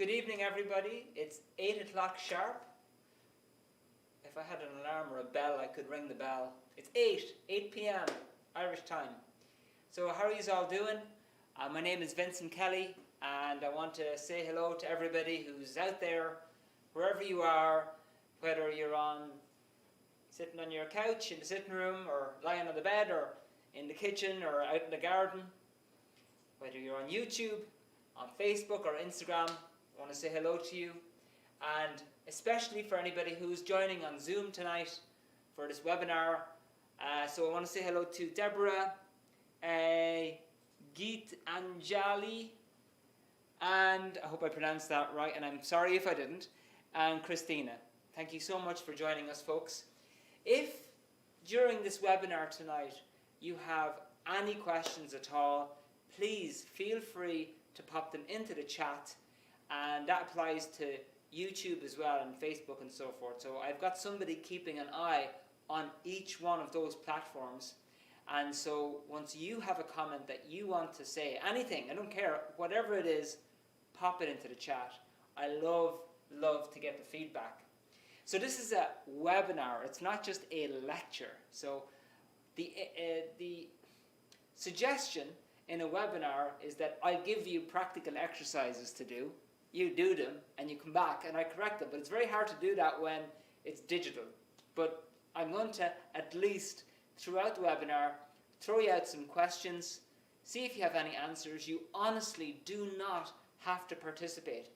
Good evening, everybody. It's 8 o'clock sharp. If I had an alarm or a bell, I could ring the bell. It's 8 p.m. Irish time. So how are you all doing? My name is Vincent Kelly, and I want to say hello to everybody who's out there, wherever you are, whether you're sitting on your couch in the sitting room, or lying on the bed, or in the kitchen, or out in the garden, whether you're on YouTube, on Facebook or Instagram. I want to say hello to you, and especially for anybody who's joining on Zoom tonight for this webinar. So I want to say hello to Deborah, Geet Anjali, and I hope I pronounced that right, and I'm sorry if I didn't, and Christina. Thank you so much for joining us, folks. If during this webinar tonight you have any questions at all, please feel free to pop them into the chat, and that applies to YouTube as well, and Facebook and so forth. So I've got somebody keeping an eye on each one of those platforms, and so once you have a comment that you want to say, anything, I don't care, whatever it is, pop it into the chat. I love to get the feedback. So this is a webinar, it's not just a lecture. So the suggestion in a webinar is that I give you practical exercises to do. You do them and you come back and I correct them, but it's very hard to do that when it's digital. But I'm going to, at least throughout the webinar, throw you out some questions, see if you have any answers. You honestly do not have to participate.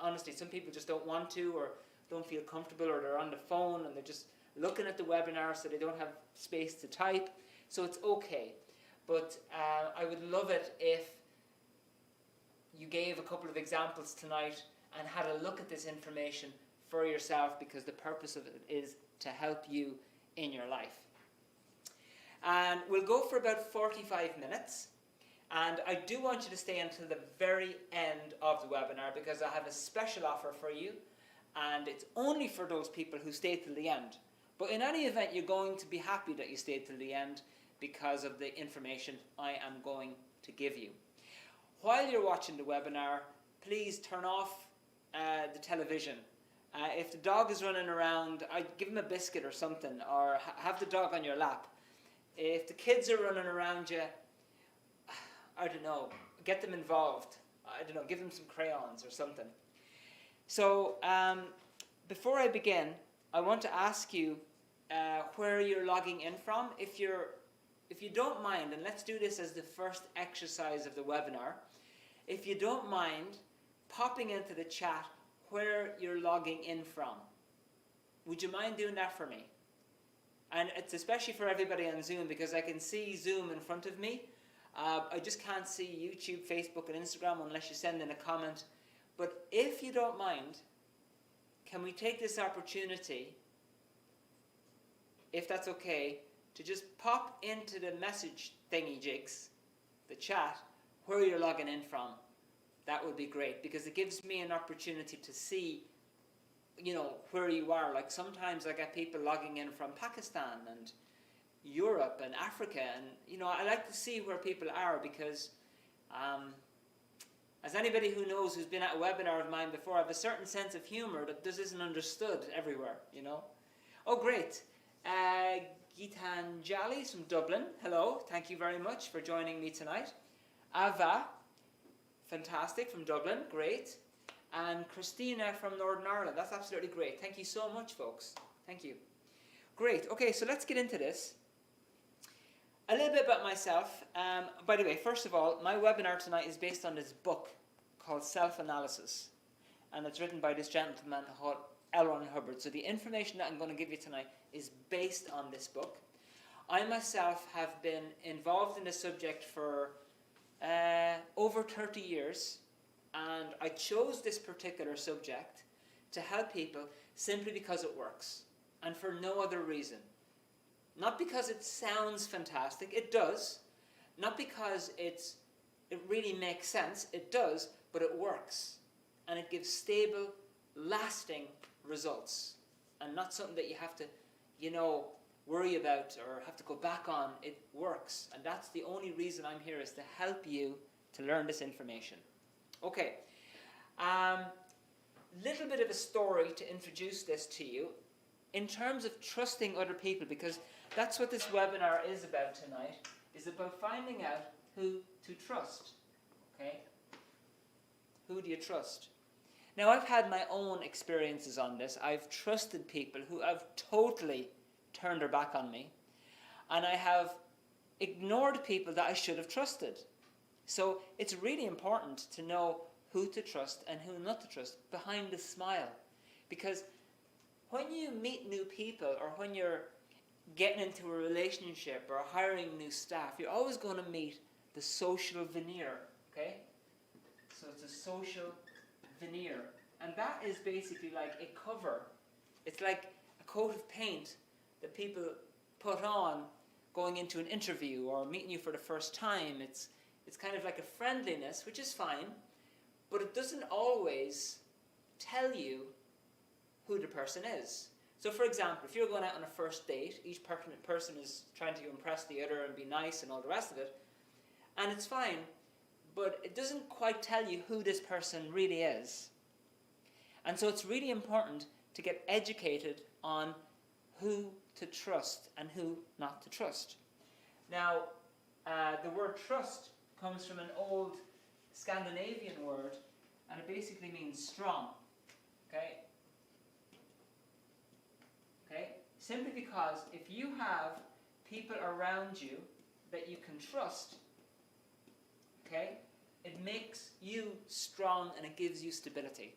Honestly, some people just don't want to, or don't feel comfortable, or they're on the phone and they're just looking at the webinar so they don't have space to type. So it's okay. But I would love it if you gave a couple of examples tonight and had a look at this information for yourself, because the purpose of it is to help you in your life. And we'll go for about 45 minutes. And I do want you to stay until the very end of the webinar, because I have a special offer for you. And it's only for those people who stay till the end. But in any event, you're going to be happy that you stayed till the end, because of the information I am going to give you. While you're watching the webinar, please turn off the television. If the dog is running around, I'd give him a biscuit or something, or have the dog on your lap. If the kids are running around you, I don't know, get them involved. I don't know, give them some crayons or something. So before I begin, I want to ask you where you're logging in from. If you don't mind, and let's do this as the first exercise of the webinar, if you don't mind popping into the chat where you're logging in from. Would you mind doing that for me? And it's especially for everybody on Zoom, because I can see Zoom in front of me. I just can't see YouTube, Facebook and Instagram unless you send in a comment. But if you don't mind, can we take this opportunity, if that's okay, to just pop into the message thingy jigs, the chat, where you're logging in from. That would be great, because it gives me an opportunity to see, where you are. Like sometimes I get people logging in from Pakistan and Europe and Africa, and I like to see where people are, because as anybody who knows, who's been at a webinar of mine before, I have a certain sense of humor that this isn't understood everywhere, Oh, great. Gitanjali from Dublin, hello, thank you very much for joining me tonight. Ava, fantastic, from Dublin, great. And Christina from Northern Ireland, that's absolutely great. Thank you so much, folks. Thank you. Great, okay, so let's get into this. A little bit about myself. By the way, first of all, my webinar tonight is based on this book called Self-Analysis. And it's written by this gentleman called Hubbard. So the information that I'm going to give you tonight is based on this book. I myself have been involved in this subject for over 30 years, and I chose this particular subject to help people simply because it works, and for no other reason. Not because it sounds fantastic, it does. Not because it really makes sense, it does, but it works. And it gives stable, lasting results, and not something that you have to, worry about or have to go back on. It works, and that's the only reason I'm here, is to help you to learn this information. Okay, bit of a story to introduce this to you in terms of trusting other people, because that's what this webinar is about tonight, is about finding out who to trust. Okay? Who do you trust? Now, I've had my own experiences on this. I've trusted people who have totally turned their back on me, and I have ignored people that I should have trusted. So it's really important to know who to trust and who not to trust behind the smile. Because when you meet new people, or when you're getting into a relationship or hiring new staff, you're always going to meet the social veneer. Okay? So it's a social veneer. And that is basically like a cover. It's like a coat of paint that people put on going into an interview or meeting you for the first time. It's kind of like a friendliness, which is fine, but it doesn't always tell you who the person is. So for example, if you're going out on a first date, each person is trying to impress the other and be nice and all the rest of it, and it's fine, but it doesn't quite tell you who this person really is. And so it's really important to get educated on who to trust and who not to trust. Now, the word trust comes from an old Scandinavian word, and it basically means strong. Okay? Okay? Simply because if you have people around you that you can trust, okay, it makes you strong and it gives you stability.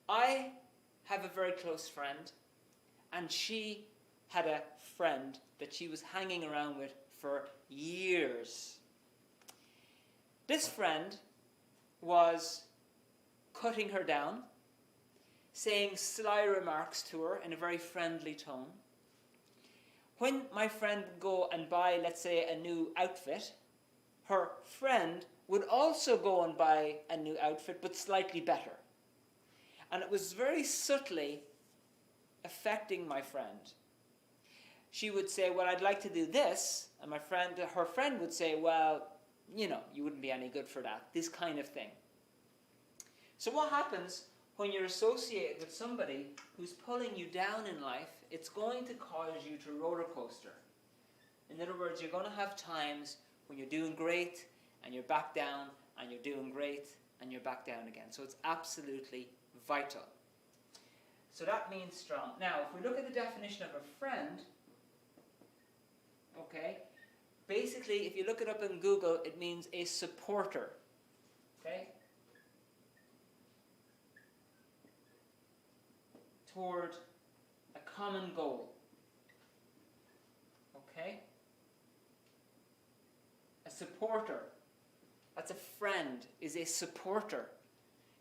I have a very close friend, and she had a friend that she was hanging around with for years. This friend was cutting her down, saying sly remarks to her in a very friendly tone. When my friend would go and buy, let's say, a new outfit, her friend would also go and buy a new outfit, but slightly better. And it was very subtly affecting my friend. She would say, well, I'd like to do this. And her friend would say, well, you know, you wouldn't be any good for that. This kind of thing. So what happens when you're associated with somebody who's pulling you down in life? It's going to cause you to roller coaster. In other words, you're going to have times when you're doing great and you're back down, and you're doing great and you're back down again. So it's absolutely vital. So that means strong. Now, if we look at the definition of a friend, okay, basically, if you look it up in Google, it means a supporter. Okay? Toward a common goal. Okay? A supporter. That's a friend, is a supporter.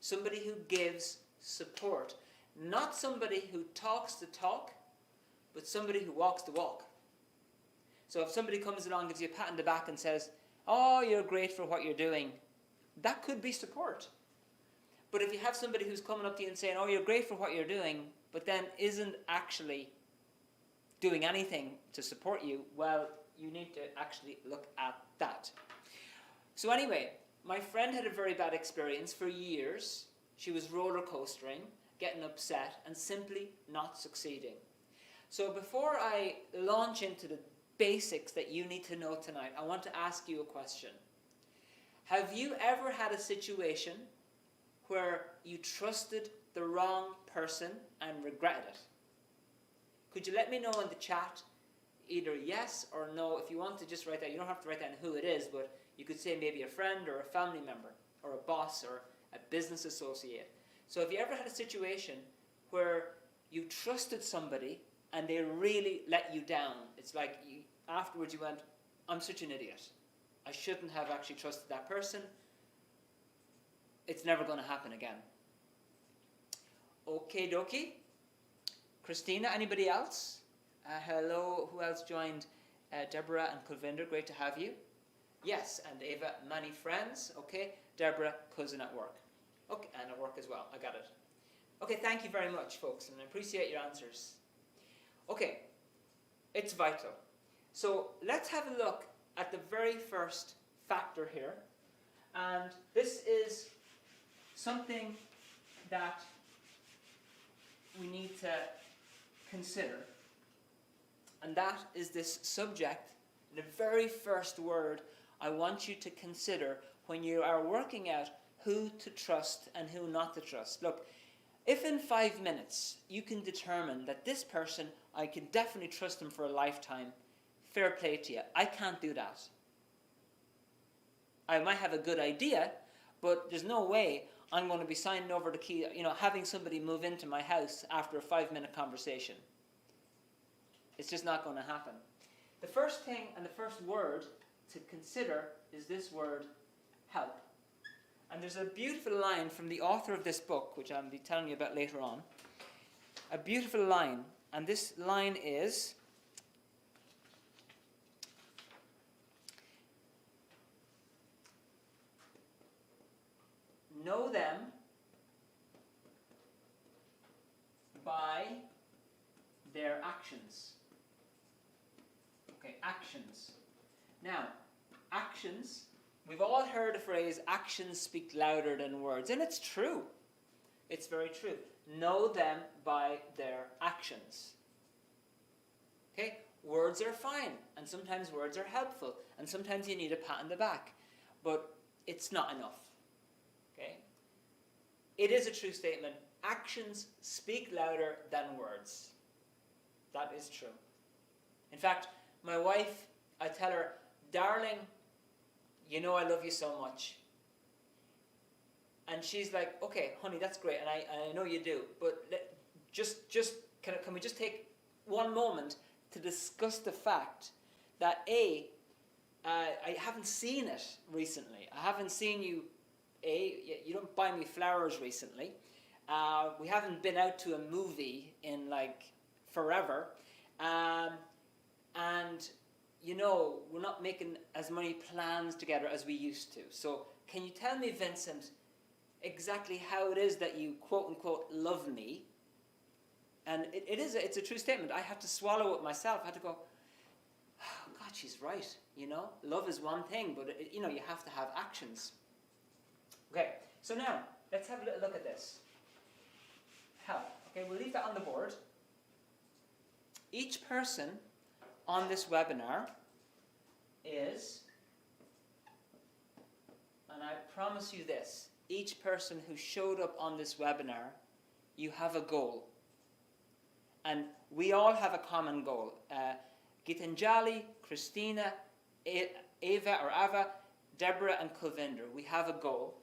Somebody who gives support. Not somebody who talks the talk, but somebody who walks the walk. So if somebody comes along, gives you a pat on the back and says, oh, you're great for what you're doing, that could be support. But if you have somebody who's coming up to you and saying, oh, you're great for what you're doing, but then isn't actually doing anything to support you, well, you need to actually look at that. So anyway, my friend had a very bad experience for years. She was roller coastering, getting upset, and simply not succeeding. So before I launch into the basics that you need to know tonight, I want to ask you a question. Have you ever had a situation where you trusted the wrong person and regretted it? Could you let me know in the chat either yes or no? If you want to just write that, you don't have to write down who it is, but you could say maybe a friend or a family member or a boss or a business associate. So have you ever had a situation where you trusted somebody and they really let you down? It's like afterwards you went, I'm such an idiot. I shouldn't have actually trusted that person. It's never going to happen again. Okay dokie. Christina, anybody else? Hello, who else joined? Deborah and Kulvinder, great to have you. Yes, and Ava, many friends. Okay, Deborah, cousin at work. Okay, and at work as well, I got it. Okay, thank you very much, folks, and I appreciate your answers. Okay, it's vital. So let's have a look at the very first factor here. And this is something that we need to consider, and that is this subject, the very first word I want you to consider when you are working out who to trust and who not to trust. Look, if in 5 minutes you can determine that this person, I can definitely trust them for a lifetime, fair play to you. I can't do that. I might have a good idea, but there's no way I'm going to be signing over the key, having somebody move into my house after a 5-minute conversation. It's just not going to happen. The first thing and the first word to consider is this word, help. And there's a beautiful line from the author of this book, which I'll be telling you about later on. A beautiful line. And this line is, know them by their actions. Okay, actions. Now, actions, we've all heard the phrase, actions speak louder than words, and it's true. It's very true. Know them by their actions. Okay, words are fine, and sometimes words are helpful, and sometimes you need a pat on the back, but it's not enough. Okay? It is a true statement. Actions speak louder than words. That is true. In fact, my wife, I tell her, darling, you know I love you so much. And she's like, okay, honey, that's great, and I know you do, but can we just take one moment to discuss the fact that I haven't seen it recently. I haven't seen you. You don't buy me flowers recently. We haven't been out to a movie in forever. And we're not making as many plans together as we used to. So can you tell me, Vincent, exactly how it is that you quote unquote love me? And it's a true statement. I had to swallow it myself. I had to go, oh God, she's right. Love is one thing, but you have to have actions. Okay, so now let's have a little look at this. Help. Okay, we'll leave that on the board. Each person on this webinar is, and I promise you this, each person who showed up on this webinar, you have a goal. And we all have a common goal. Gitanjali, Christina, Ava, Deborah, and Kulvinder, we have a goal.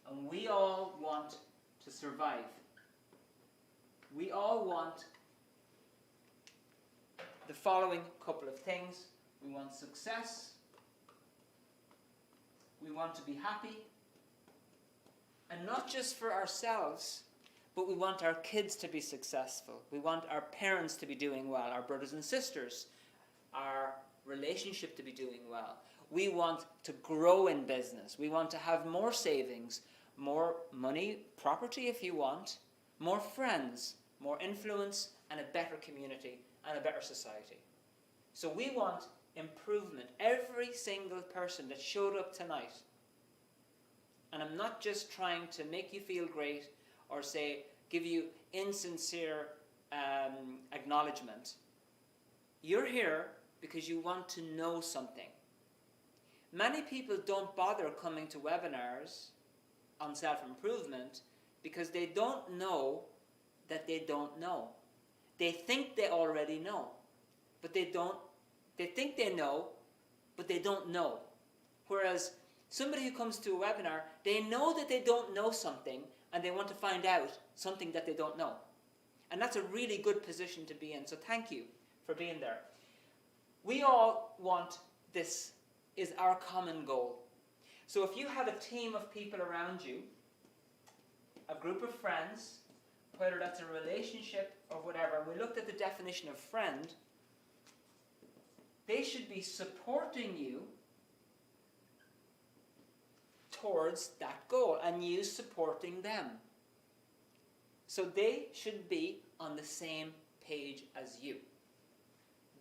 And we all want to survive. We all want the following couple of things. We want success. We want to be happy. And not just for ourselves, but we want our kids to be successful. We want our parents to be doing well, our brothers and sisters, our relationship to be doing well. We want to grow in business. We want to have more savings, more money, property if you want, more friends, more influence, and a better community and a better society. So we want improvement. Every single person that showed up tonight, and I'm not just trying to make you feel great or give you insincere acknowledgement. You're here because you want to know something. Many people don't bother coming to webinars on self-improvement because they don't know that they don't know. They think they already know, but they don't. They think they know, but they don't know. Whereas somebody who comes to a webinar, they know that they don't know something and they want to find out something that they don't know. And that's a really good position to be in. So thank you for being there. We all want this, is our common goal. So if you have a team of people around you, a group of friends, whether that's a relationship or whatever, we looked at the definition of friend, they should be supporting you towards that goal and you supporting them. So they should be on the same page as you,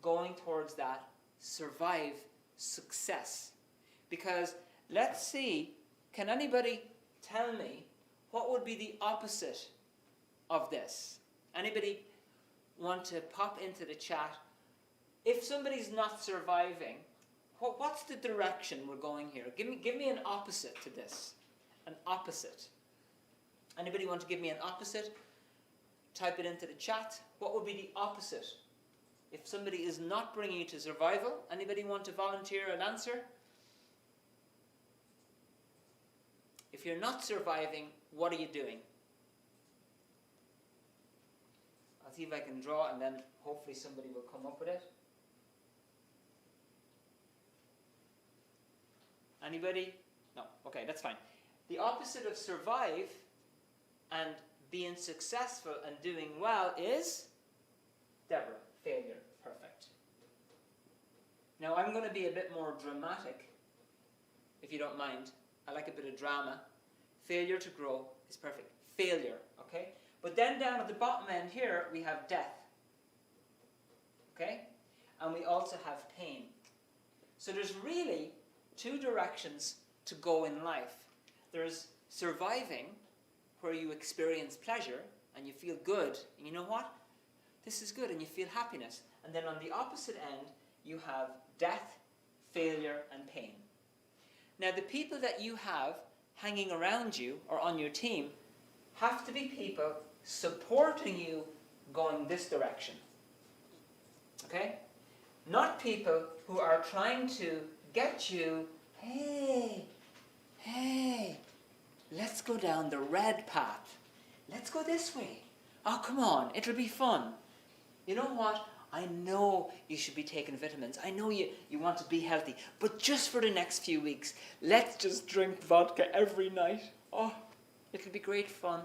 going towards that survive success. Because let's see, can anybody tell me What would be the opposite of this? Anybody want to pop into the chat? If somebody's not surviving, what's the direction we're going here? Give me an opposite to this. An opposite. Anybody want to give me an opposite? Type it into the chat. What would be the opposite? If somebody is not bringing you to survival, anybody want to volunteer an answer? If you're not surviving, what are you doing? I'll see if I can draw, and then hopefully somebody will come up with it. Anybody? No. Okay, that's fine. The opposite of survive and being successful and doing well is, Deborah, failure. Perfect. Now I'm going to be a bit more dramatic, if you don't mind. I like a bit of drama. Failure to grow is perfect. Failure, okay? But then down at the bottom end here, we have death. Okay? And we also have pain. So there's really two directions to go in life. There's surviving, where you experience pleasure and you feel good. And you know what? This is good, and you feel happiness. And then on the opposite end, you have death, failure, and pain. Now, the people that you have hanging around you or on your team have to be people supporting you going this direction. Okay? Not people who are trying to get you, hey, let's go down the red path. Let's go this way. Oh, come on, it'll be fun. You know what? I know you should be taking vitamins. I know you want to be healthy. But just for the next few weeks, let's just drink vodka every night. Oh, it'll be great fun.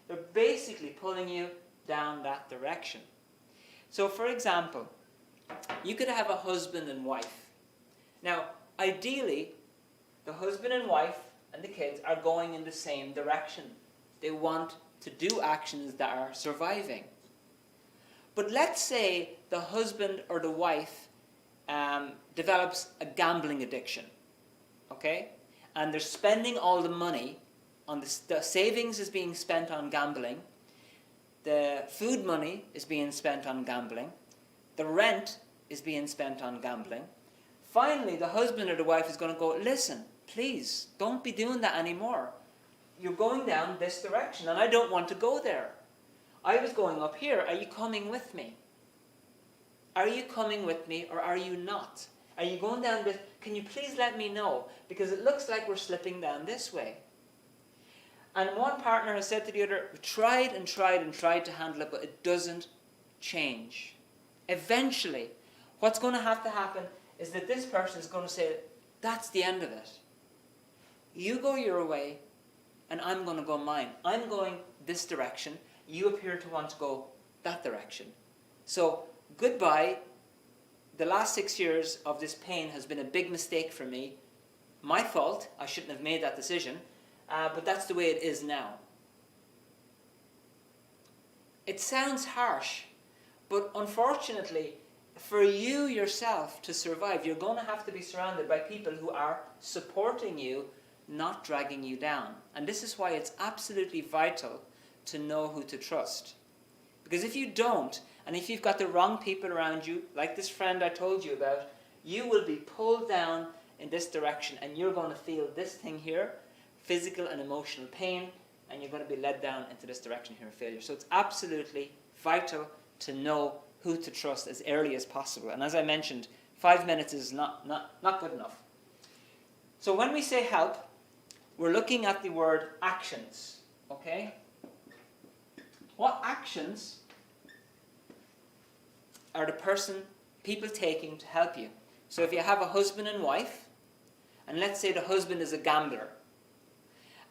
They're basically pulling you down that direction. So, for example, you could have a husband and wife. Now, ideally, the husband and wife and the kids are going in the same direction. They want to do actions that are surviving. But let's say the husband or the wife develops a gambling addiction, okay? And they're spending all the money on the savings is being spent on gambling, the food money is being spent on gambling, the rent is being spent on gambling. Finally, the husband or the wife is going to go, listen, please, don't be doing that anymore. You're going down this direction, and I don't want to go there. I was going up here. Are you coming with me? Are you coming with me, or are you not? Are you going down this? Can you please let me know? Because it looks like we're slipping down this way. And one partner has said to the other, we tried and tried and tried to handle it, but it doesn't change. Eventually, what's going to happen is that this person is going to say, that's the end of it. You go your way, and I'm going to go mine. I'm going this direction. You appear to want to go that direction. So, goodbye. The last 6 years of this pain has been a big mistake for me. My fault. I shouldn't have made that decision. But that's the way it is now. It sounds harsh, but unfortunately, for you yourself to survive, you're going to have to be surrounded by people who are supporting you, not dragging you down. And this is why it's absolutely vital to know who to trust. Because if you don't, and if you've got the wrong people around you, like this friend I told you about, you will be pulled down in this direction, and you're going to feel this thing here, physical and emotional pain, and you're going to be led down into this direction here of failure. So it's absolutely vital to know who to trust as early as possible. And as I mentioned, 5 minutes is not good enough. So when we say help, we're looking at the word actions. Okay? What actions are people taking to help you? So if you have a husband and wife, and let's say the husband is a gambler,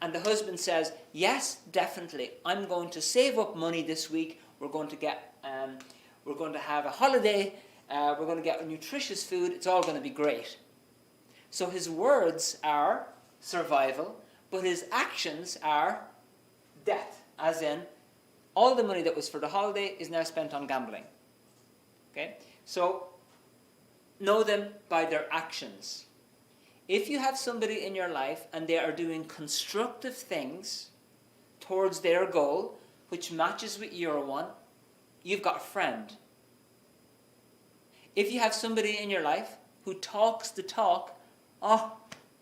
and the husband says, yes, definitely, I'm going to save up money this week, we're going to have a holiday, we're going to get nutritious food, it's all going to be great. So his words are survival, but his actions are death, as in, all the money that was for the holiday is now spent on gambling. Okay? So, know them by their actions. If you have somebody in your life and they are doing constructive things, towards their goal, which matches with your one, you've got a friend. If you have somebody in your life who talks the talk, oh,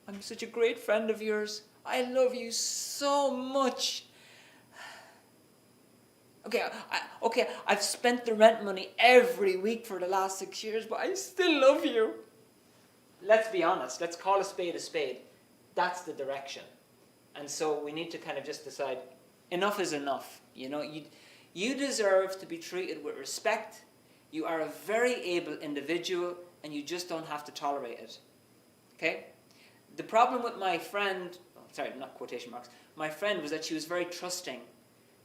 I'm such a great friend of yours, I love you so much. Okay, I've spent the rent money every week for the last 6 years, but I still love you. Let's be honest. Let's call a spade a spade. That's the direction. And so we need to kind of just decide, enough is enough. You know, you deserve to be treated with respect. You are a very able individual, and you just don't have to tolerate it. Okay? The problem with my friend, sorry, not quotation marks, my friend was that she was very trusting.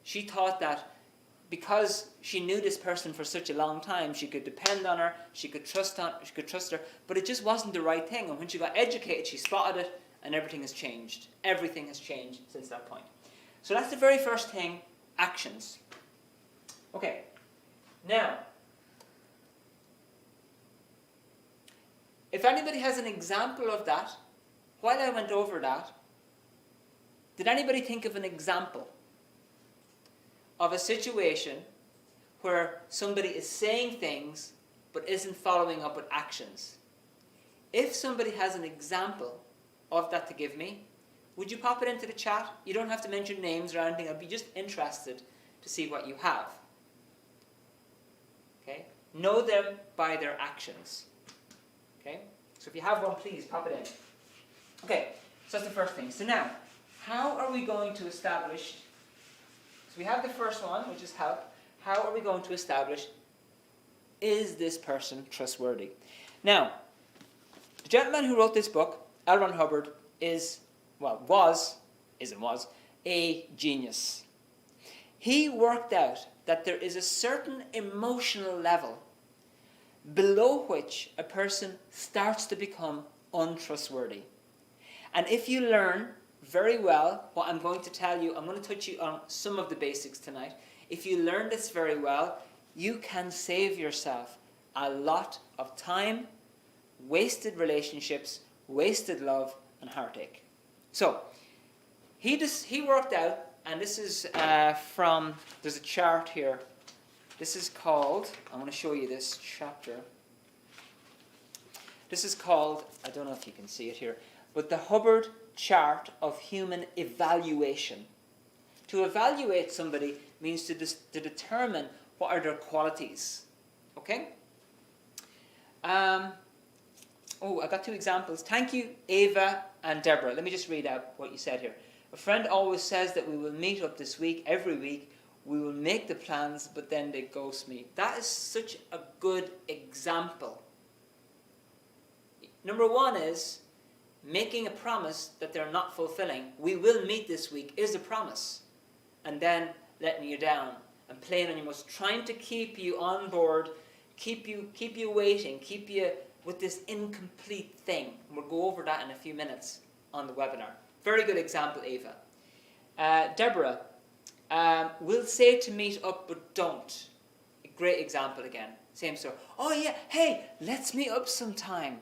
She thought that because she knew this person for such a long time, she could depend on her, she could trust her, but it just wasn't the right thing. And when she got educated, she spotted it, and everything has changed. Everything has changed since that point. So that's the very first thing, actions. Okay, now, if anybody has an example of that, while I went over that, did anybody think of an example of a situation where somebody is saying things but isn't following up with actions? If somebody has an example of that to give me, would you pop it into the chat? You don't have to mention names or anything. I'd be just interested to see what you have. Okay? Know them by their actions. Okay? So if you have one, please pop it in. Okay, so that's the first thing. So now, how are we going to establish, so we have the first one, which is help. How are we going to establish, is this person trustworthy? Now, the gentleman who wrote this book, L. Ron Hubbard, was a genius. He worked out that there is a certain emotional level below which a person starts to become untrustworthy. And if you learn very well what I'm going to tell you, I'm going to touch you on some of the basics tonight. If you learn this very well, you can save yourself a lot of time, wasted relationships, wasted love, and heartache. So, he worked out, and this is there's a chart here. This is called, I want to show you this chapter. This is called, I don't know if you can see it here, but the Hubbard chart of human evaluation. To evaluate somebody means to determine what are their qualities. Okay? I got two examples. Thank you, Ava and Deborah. Let me just read out what you said here. A friend always says that we will meet up this week, every week. We will make the plans, but then they ghost me. That is such a good example. Number one is making a promise that they're not fulfilling. We will meet this week is a promise. And then letting you down and playing on your most, trying to keep you on board, keep you waiting, keep you with this incomplete thing. And we'll go over that in a few minutes on the webinar. Very good example, Ava. Deborah, we'll say to meet up, but don't. A great example again. Same story. Oh yeah, hey, let's meet up sometime.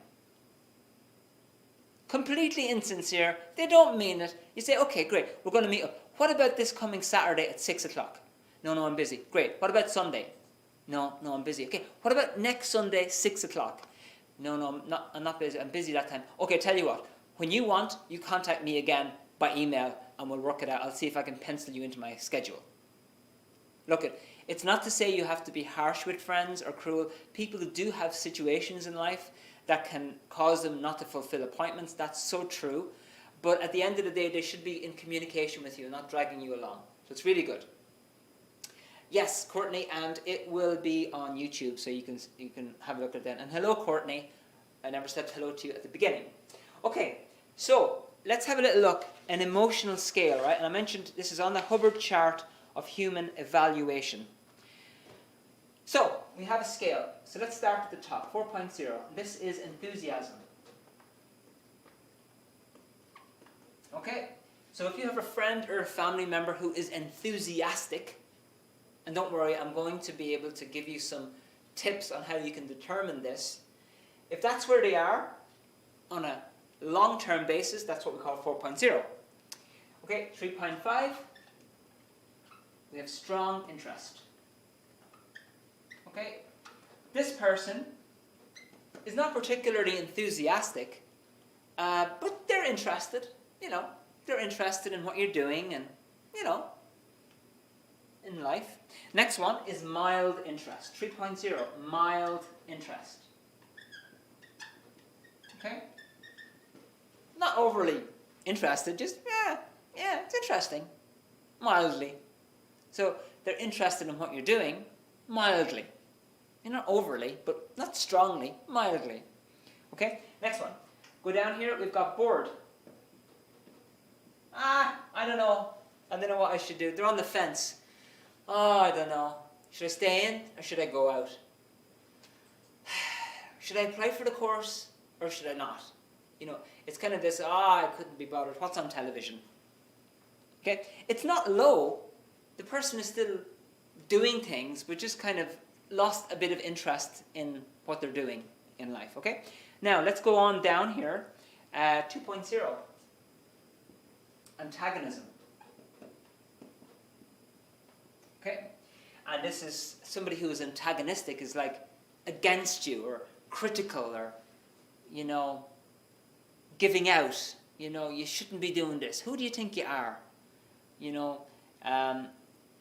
Completely insincere. They don't mean it. You say, okay, great, we're going to meet up. What about this coming Saturday at 6 o'clock? No, I'm busy. Great. What about Sunday? No, I'm busy. Okay, what about next Sunday, 6 o'clock? No, I'm not busy. I'm busy that time. Okay, tell you what. When you want, you contact me again by email and we'll work it out. I'll see if I can pencil you into my schedule. Look, it's not to say you have to be harsh with friends or cruel. People do have situations in life that can cause them not to fulfill appointments. That's so true. But at the end of the day, they should be in communication with you, not dragging you along. So it's really good. Yes, Courtney, and it will be on YouTube, so you can have a look at that. And hello, Courtney. I never said hello to you at the beginning. Okay, so let's have a little look. An emotional scale, right? And I mentioned this is on the Hubbard chart of human evaluation. So we have a scale. So let's start at the top, 4.0. This is enthusiasm. Okay, so if you have a friend or a family member who is enthusiastic, and don't worry, I'm going to be able to give you some tips on how you can determine this. If that's where they are, on a long-term basis, that's what we call 4.0. Okay, 3.5, We have strong interest. Okay? This person is not particularly enthusiastic, but they're interested. They're interested in what you're doing and, in life. Next one is mild interest. 3.0, mild interest. Okay? Not overly interested, just, it's interesting. Mildly. So, they're interested in what you're doing, mildly. Not overly, but not strongly, mildly. Okay? Next one. Go down here, we've got bored. I don't know. I don't know what I should do. They're on the fence. I don't know. Should I stay in or should I go out? Should I apply for the course or should I not? It's kind of this, I couldn't be bothered. What's on television? Okay? It's not low. The person is still doing things, but just kind of lost a bit of interest in what they're doing in life. Okay? Now, let's go on down here. 2.0. Antagonism. Okay? And this is somebody who is antagonistic, is like against you or critical or, giving out. You shouldn't be doing this. Who do you think you are?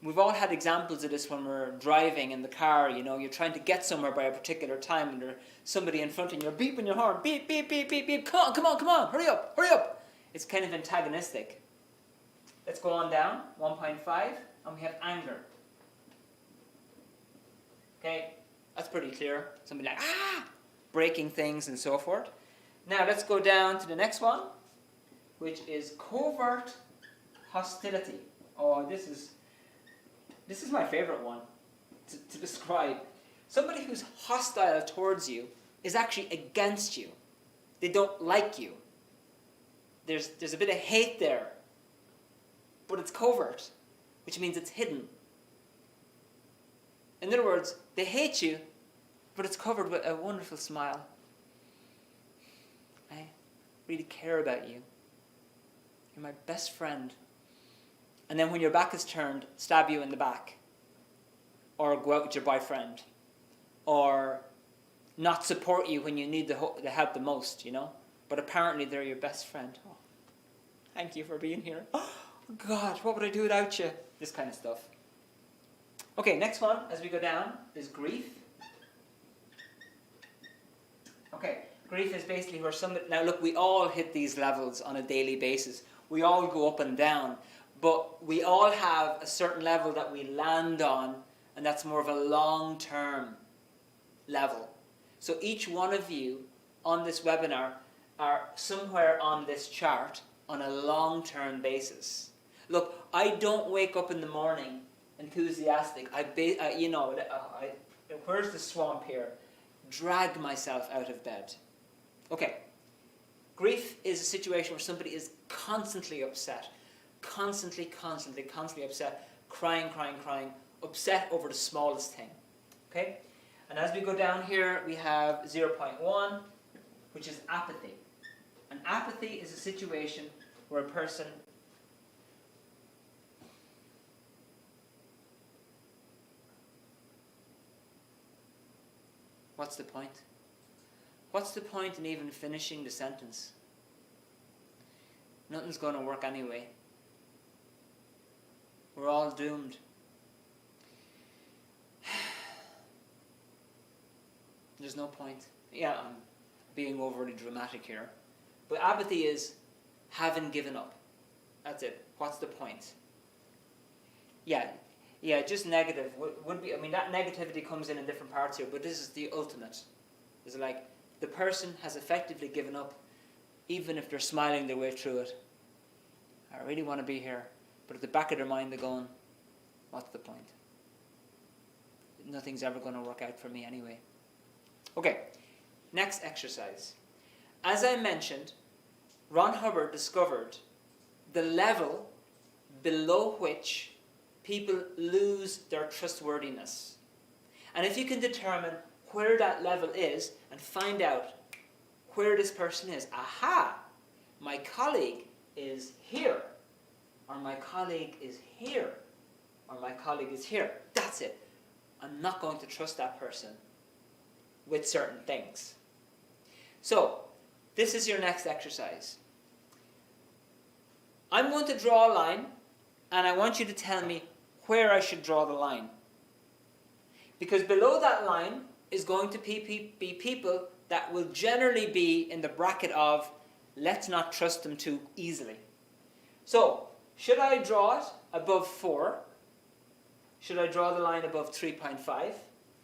We've all had examples of this when we're driving in the car. You're trying to get somewhere by a particular time and there's somebody in front and you're beeping your horn. Beep, beep, beep, beep, beep. Come on. Hurry up. It's kind of antagonistic. Let's go on down. 1.5. And we have anger. Okay? That's pretty clear. Somebody like, breaking things and so forth. Now let's go down to the next one, which is covert hostility. Oh, this is my favorite one to describe. Somebody who's hostile towards you is actually against you. They don't like you. There's a bit of hate there, but it's covert, which means it's hidden. In other words, they hate you, but it's covered with a wonderful smile. I really care about you. You're my best friend. And then when your back is turned, stab you in the back. Or go out with your boyfriend. Or not support you when you need the help the most, But apparently they're your best friend. Oh, thank you for being here. Oh, God, what would I do without you? This kind of stuff. Okay, next one, as we go down, is grief. Okay, grief is basically where somebody... Now look, we all hit these levels on a daily basis. We all go up and down. But we all have a certain level that we land on, and that's more of a long-term level. So each one of you on this webinar are somewhere on this chart on a long-term basis. Look, I don't wake up in the morning enthusiastic. Where's the swamp here? Drag myself out of bed. Okay. Grief is a situation where somebody is constantly upset. Constantly upset. Crying. Upset over the smallest thing. Okay? And as we go down here, we have 0.1, which is apathy. And apathy is a situation where a person What's the point? What's the point in even finishing the sentence? Nothing's going to work anyway. We're all doomed. There's no point. Yeah, I'm being overly dramatic here. But apathy is having given up. That's it. What's the point? Yeah, just negative would be. I mean, that negativity comes in different parts here, but this is the ultimate. It's like the person has effectively given up, even if they're smiling their way through it. I really want to be here, but at the back of their mind they're going, what's the point? Nothing's ever going to work out for me anyway. Okay, next exercise. As I mentioned, Ron Hubbard discovered the level below which people lose their trustworthiness. And if you can determine where that level is and find out where this person is, aha, my colleague is here, or my colleague is here, or my colleague is here. That's it. I'm not going to trust that person with certain things. So, this is your next exercise. I'm going to draw a line, and I want you to tell me where I should draw the line. Because below that line is going to be people that will generally be in the bracket of, let's not trust them too easily. So, should I draw it above 4? Should I draw the line above 3.5?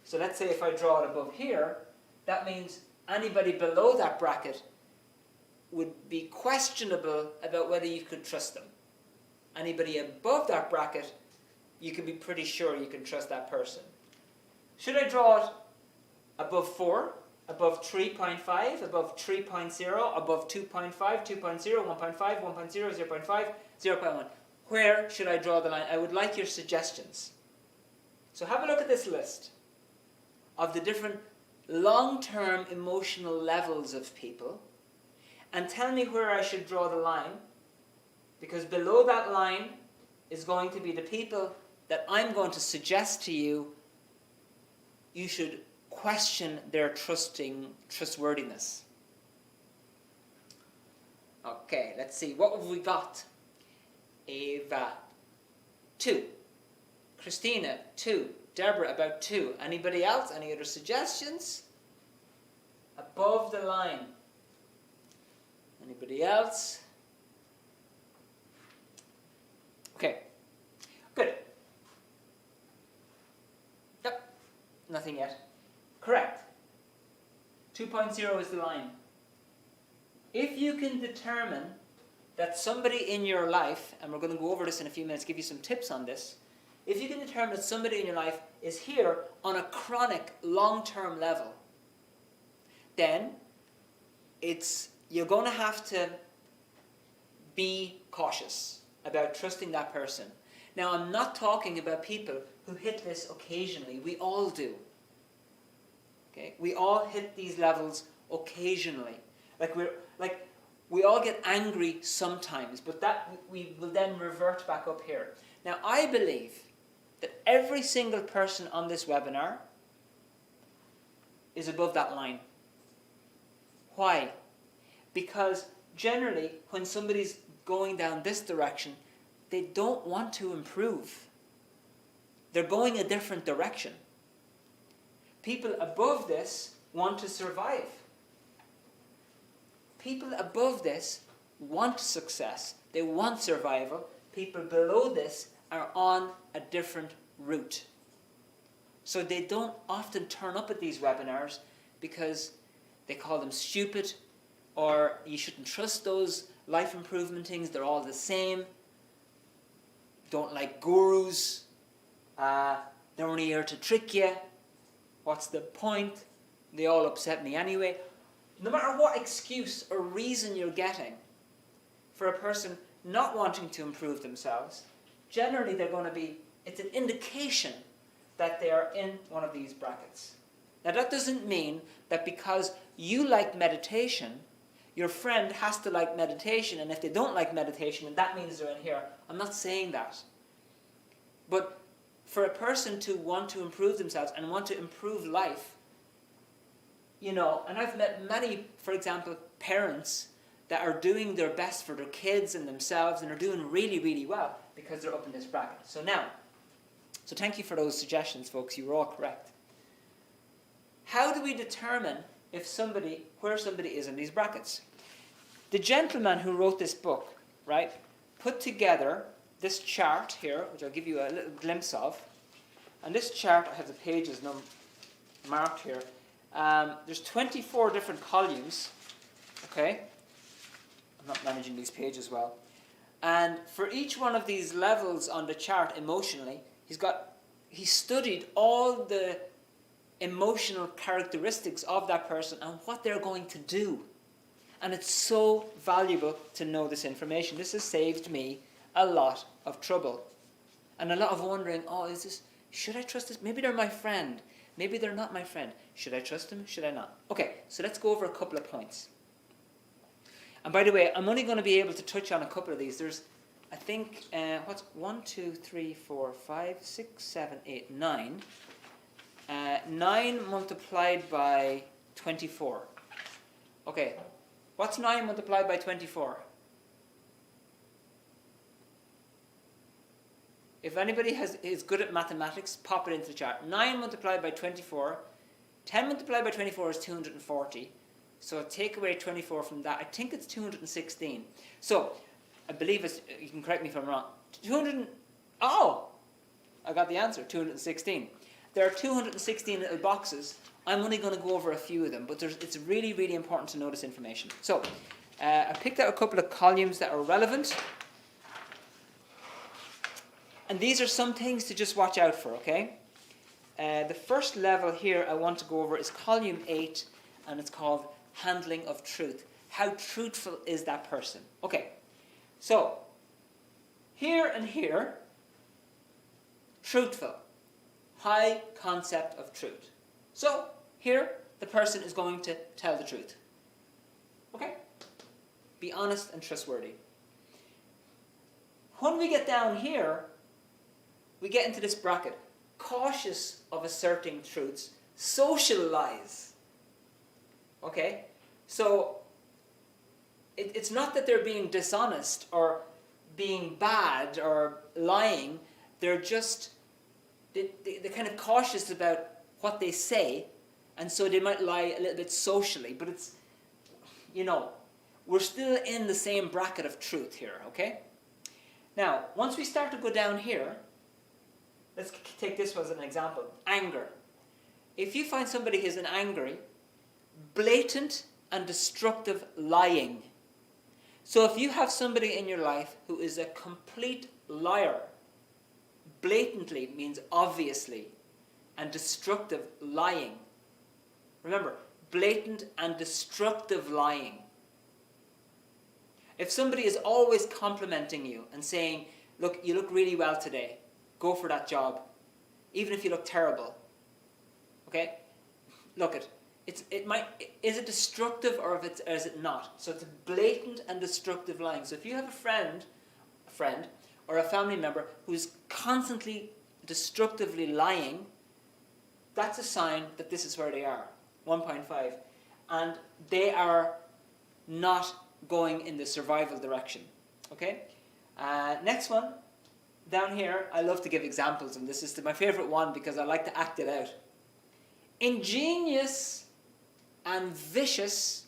So let's say if I draw it above here, that means anybody below that bracket would be questionable about whether you could trust them. Anybody above that bracket, you can be pretty sure you can trust that person. Should I draw it above 4, above 3.5, above 3.0, above 2.5, 2.0, 1.5, 1.0, 0.5, 0.1? Where should I draw the line? I would like your suggestions. So have a look at this list of the different long-term emotional levels of people and tell me where I should draw the line, because below that line is going to be the people that I'm going to suggest to you you should question their trustworthiness. Okay, let's see. What have we got? Ava, 2. Christina, 2. Deborah, about 2. Anybody else? Any other suggestions? Above the line. Anybody else? Okay, good. Yep, nothing yet. Correct. 2.0 is the line. If you can determine that somebody in your life, and we're going to go over this in a few minutes, give you some tips on this. If you can determine that somebody in your life is here on a chronic, long-term level, then you're going to have to be cautious about trusting that person. Now, I'm not talking about people who hit this occasionally. We all do. Okay? We all hit these levels occasionally. We all get angry sometimes, but that we will then revert back up here. Now, I believe that every single person on this webinar is above that line. Why? Because generally, when somebody's going down this direction, they don't want to improve. They're going a different direction. People above this want to survive. People above this want success. They want survival. People below this are on a different route. So they don't often turn up at these webinars because they call them stupid, or you shouldn't trust those life improvement things, they're all the same. Don't like gurus. They're only here to trick you. What's the point? They all upset me anyway. No matter what excuse or reason you're getting for a person not wanting to improve themselves, generally it's an indication that they are in one of these brackets. Now that doesn't mean that because you like meditation, your friend has to like meditation, and if they don't like meditation, then that means they're in here. I'm not saying that. But for a person to want to improve themselves and want to improve life, and I've met many, for example, parents that are doing their best for their kids and themselves and are doing really, really well because they're up in this bracket. So thank you for those suggestions, folks. You were all correct. How do we determine where somebody is in these brackets? The gentleman who wrote this book, right, put together this chart here, which I'll give you a little glimpse of. And this chart, I have the pages marked here. There's 24 different columns, okay? I'm not managing these pages well. And for each one of these levels on the chart emotionally, he studied all the emotional characteristics of that person and what they're going to do. And it's so valuable to know this information. This has saved me a lot of trouble and a lot of wondering, should I trust this? Maybe they're my friend. Maybe they're not my friend. Should I trust them? Should I not? Okay, so let's go over a couple of points. And by the way, I'm only going to be able to touch on a couple of these. There's I think, what's 1, 2, 3, 4, 5, 6, 7, 8, 9. 9 multiplied by 24. Okay, what's 9 multiplied by 24? If anybody is good at mathematics, pop it into the chat. 9 multiplied by 24. 10 multiplied by 24 is 240. So take away 24 from that. I think it's 216. So I believe it's, you can correct me if I'm wrong. Oh! I got the answer, 216. There are 216 little boxes. I'm only going to go over a few of them, but it's really, really important to know this information. So I picked out a couple of columns that are relevant. And these are some things to just watch out for, okay? The first level here I want to go over is column 8, and it's called handling of truth. How truthful is that person? Okay, so here and here, truthful, high concept of truth. So here, the person is going to tell the truth. Okay? Be honest and trustworthy. When we get down here, we get into this bracket. Cautious of asserting truths. Social lies. Okay? So, it's not that they're being dishonest or being bad or lying. They're just, they're kind of cautious about what they say, and so they might lie a little bit socially, but it's, we're still in the same bracket of truth here, okay? Now, once we start to go down here, let's take this as an example. Anger. If you find somebody who's an angry, blatant and destructive lying. So if you have somebody in your life who is a complete liar, blatantly means obviously, and destructive lying. Remember, blatant and destructive lying. If somebody is always complimenting you and saying, look, you look really well today, go for that job, even if you look terrible. Okay? Look, is it destructive or is it not? So it's a blatant and destructive lying. So if you have a friend or a family member who's constantly destructively lying, that's a sign that this is where they are, 1.5. And they are not going in the survival direction. Okay? Next one. Down here, I love to give examples, and this is my favorite one because I like to act it out. Ingenious and vicious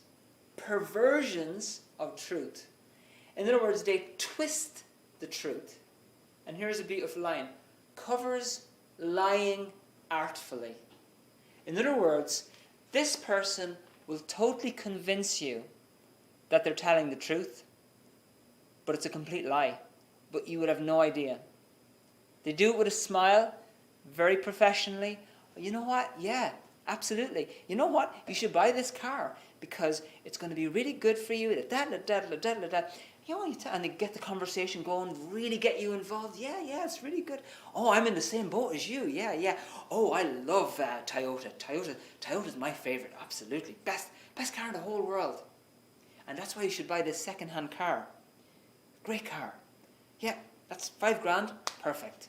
perversions of truth. In other words, they twist the truth. And here's a beautiful line. Covers lying artfully. In other words, this person will totally convince you that they're telling the truth, but it's a complete lie. But you would have no idea. They do it with a smile, very professionally. You know what? Yeah, absolutely. You know what? You should buy this car because it's going to be really good for you. And they get the conversation going, really get you involved. Yeah, it's really good. Oh, I'm in the same boat as you. Yeah. Oh, I love Toyota. Toyota's my favorite. Absolutely. Best car in the whole world. And that's why you should buy this second-hand car. Great car. Yeah, that's $5,000. Perfect.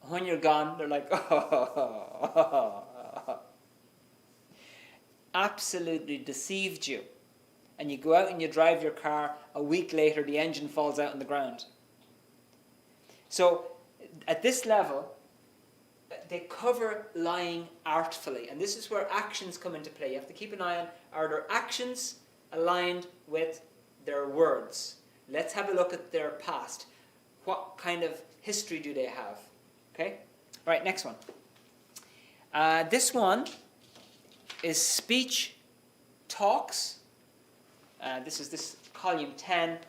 When you're gone, they're like, oh. Absolutely deceived you. And you go out and you drive your car, a week later the engine falls out on the ground. So, at this level, they cover lying artfully. And this is where actions come into play. You have to keep an eye on, are their actions aligned with their words? Let's have a look at their past. What kind of history do they have? Okay? Right, next one. This one is speech talks. This is this column 10. Let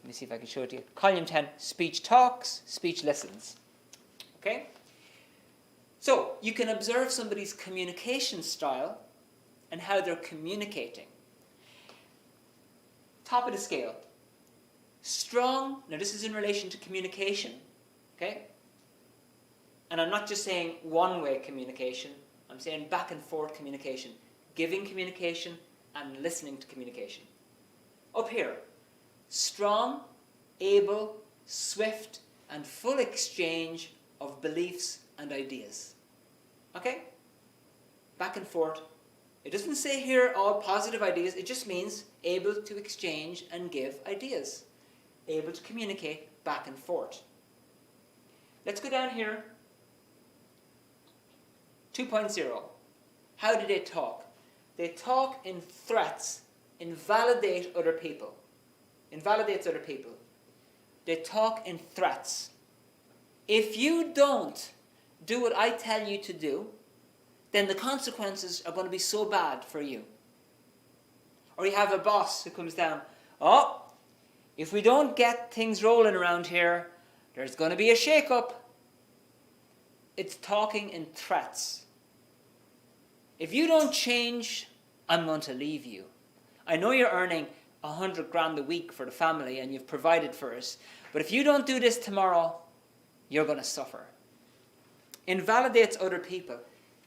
me see if I can show it to you. Column 10, speech talks, speech listens. Okay? So, you can observe somebody's communication style and how they're communicating. Top of the scale. Strong, now this is in relation to communication, okay? And I'm not just saying one-way communication, I'm saying back and forth communication. Giving communication and listening to communication. Up here, strong, able, swift and full exchange of beliefs and ideas. Okay? Back and forth. It doesn't say here all positive ideas, it just means able to exchange and give ideas. Able to communicate back and forth. Let's go down here. 2.0. How do they talk? They talk in threats, invalidate other people. Invalidates other people. They talk in threats. If you don't do what I tell you to do, then the consequences are going to be so bad for you. Or you have a boss who comes down, oh, if we don't get things rolling around here, there's going to be a shake-up. It's talking in threats. If you don't change, I'm going to leave you. I know you're earning 100 grand a week for the family and you've provided for us, but if you don't do this tomorrow, you're going to suffer. Invalidates other people.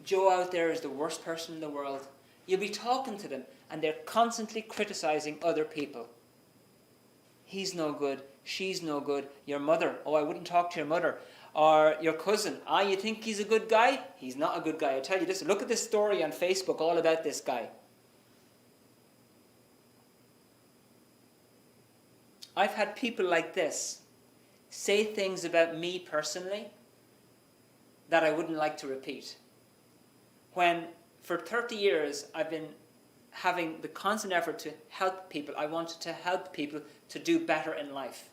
Joe out there is the worst person in the world. You'll be talking to them and they're constantly criticizing other people. He's no good, she's no good, your mother, oh, I wouldn't talk to your mother. Or your cousin, you think he's a good guy? He's not a good guy. I tell you this, look at this story on Facebook all about this guy. I've had people like this say things about me personally that I wouldn't like to repeat. When for 30 years I've been having the constant effort to help people, I wanted to help people to do better in life.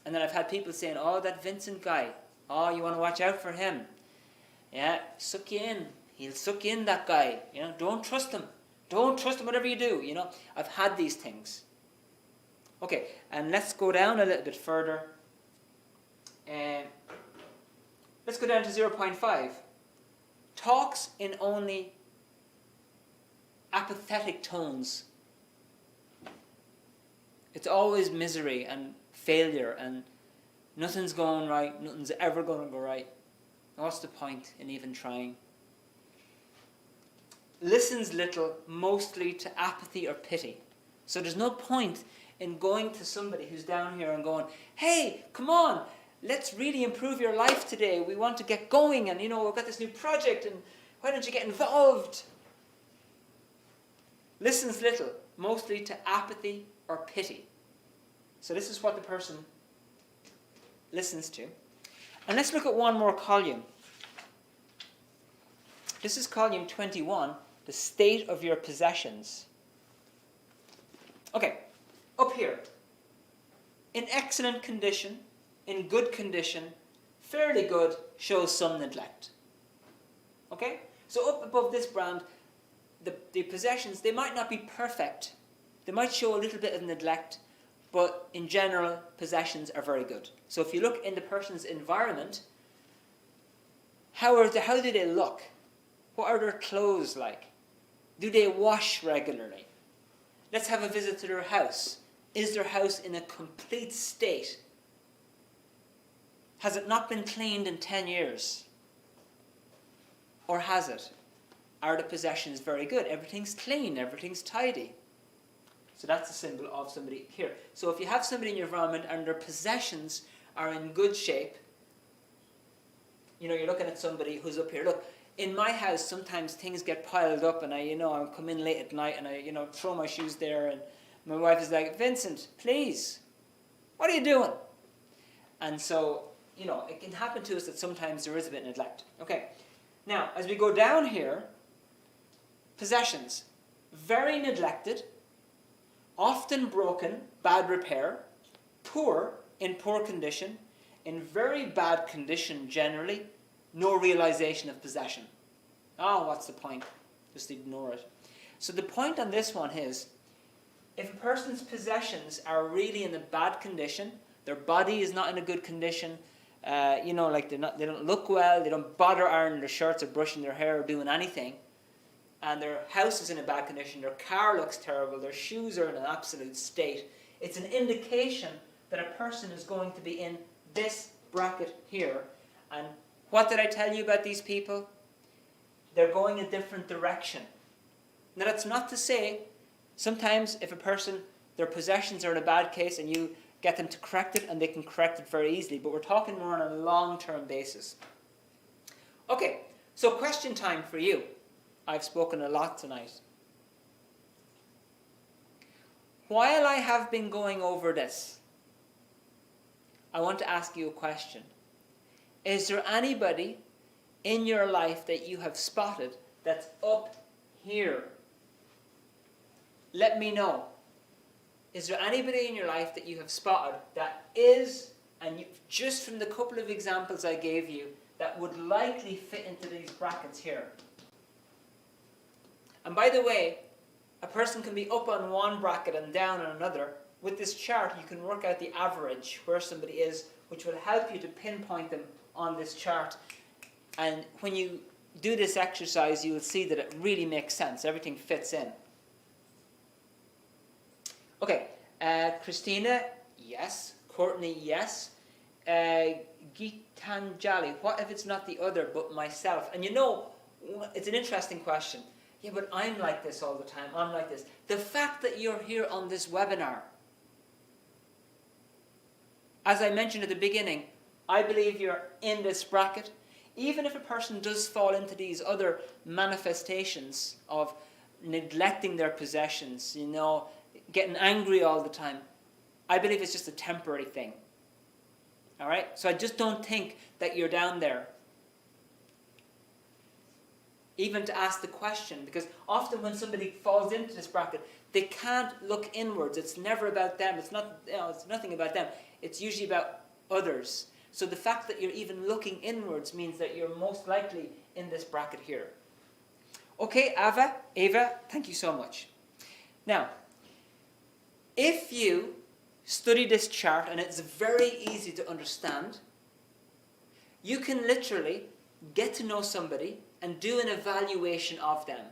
And then I've had people saying, oh, that Vincent guy, oh, you want to watch out for him. Yeah, suck you in. He'll suck you in, that guy. You know, don't trust him. Don't trust him whatever you do. You know, I've had these things. Okay, and let's go down a little bit further. Let's go down to 0.5. Talks in only apathetic tones. It's always misery and failure and nothing's going right, nothing's ever going to go right. What's the point in even trying? Listens little, mostly to apathy or pity. So there's no point in going to somebody who's down here and going, hey, come on, let's really improve your life today. We want to get going and, you know, we've got this new project and why don't you get involved? Listens little, mostly to apathy or pity. So this is what the person listens to. And let's look at one more column. This is column 21, the state of your possessions. Okay, up here. In excellent condition, in good condition, fairly good, shows some neglect. Okay? So up above this brand, the possessions, they might not be perfect. They might show a little bit of neglect, but in general, possessions are very good. So if you look in the person's environment, how do they look? What are their clothes like? Do they wash regularly? Let's have a visit to their house. Is their house in a complete state? Has it not been cleaned in 10 years? Or has it? Are the possessions very good? Everything's clean, everything's tidy. So that's a symbol of somebody here. So if you have somebody in your environment and their possessions are in good shape, you know, you're looking at somebody who's up here. Look, in my house, sometimes things get piled up and I come in late at night and I throw my shoes there and my wife is like, Vincent, please, what are you doing? And so, it can happen to us that sometimes there is a bit of neglect. Okay, now, as we go down here, possessions, very neglected, often broken, bad repair, poor, in poor condition, in very bad condition generally, no realization of possession. Oh, what's the point? Just ignore it. So the point on this one is, if a person's possessions are really in a bad condition, their body is not in a good condition, they don't look well, they don't bother ironing their shirts or brushing their hair or doing anything, and their house is in a bad condition, their car looks terrible, their shoes are in an absolute state, it's an indication that a person is going to be in this bracket here. And what did I tell you about these people? They're going a different direction. Now that's not to say, sometimes if a person, their possessions are in a bad case and you get them to correct it, and they can correct it very easily. But we're talking more on a long-term basis. Okay, so question time for you. I've spoken a lot tonight. While I have been going over this, I want to ask you a question. Is there anybody in your life that you have spotted that's up here? Let me know. Is there anybody in your life that you have spotted that is, and just from the couple of examples I gave you, that would likely fit into these brackets here? And by the way, a person can be up on one bracket and down on another. With this chart, you can work out the average where somebody is, which will help you to pinpoint them on this chart. And when you do this exercise, you will see that it really makes sense. Everything fits in. Okay, Christina, yes. Courtney, yes. Gitanjali, what if it's not the other but myself? And you know, it's an interesting question. Yeah, but I'm like this all the time. I'm like this. The fact that you're here on this webinar, as I mentioned at the beginning, I believe you're in this bracket. Even if a person does fall into these other manifestations of neglecting their possessions, you know, getting angry all the time, I believe it's just a temporary thing. All right? So I just don't think that you're down there. Even to ask the question, because often when somebody falls into this bracket, they can't look inwards. It's never about them. It's not, you know, it's nothing about them. It's usually about others. So the fact that you're even looking inwards means that you're most likely in this bracket here. Okay, Ava, thank you so much. Now, if you study this chart, and it's very easy to understand, you can literally get to know somebody and do an evaluation of them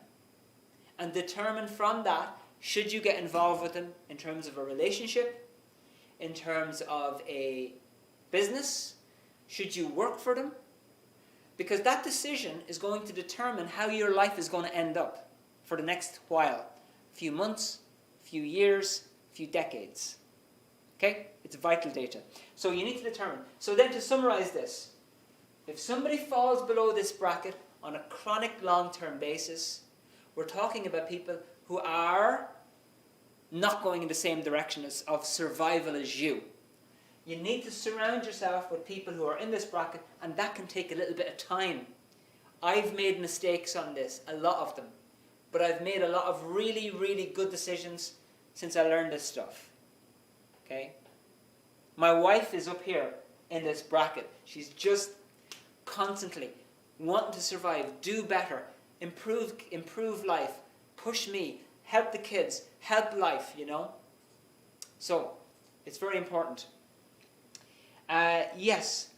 and determine from that, should you get involved with them in terms of a relationship, in terms of a business, should you work for them? Because that decision is going to determine how your life is going to end up for the next while. Few months, few years, few decades. Okay? It's vital data. So you need to determine. So then to summarize this, if somebody falls below this bracket on a chronic long-term basis, we're talking about people who are not going in the same direction of survival as you. You need to surround yourself with people who are in this bracket, and that can take a little bit of time. I've made mistakes on this, a lot of them, but I've made a lot of really, really good decisions since I learned this stuff. Okay? My wife is up here in this bracket. She's just constantly wanting to survive, do better, improve life, push me, help the kids, help life, you know. So, it's very important. Yes,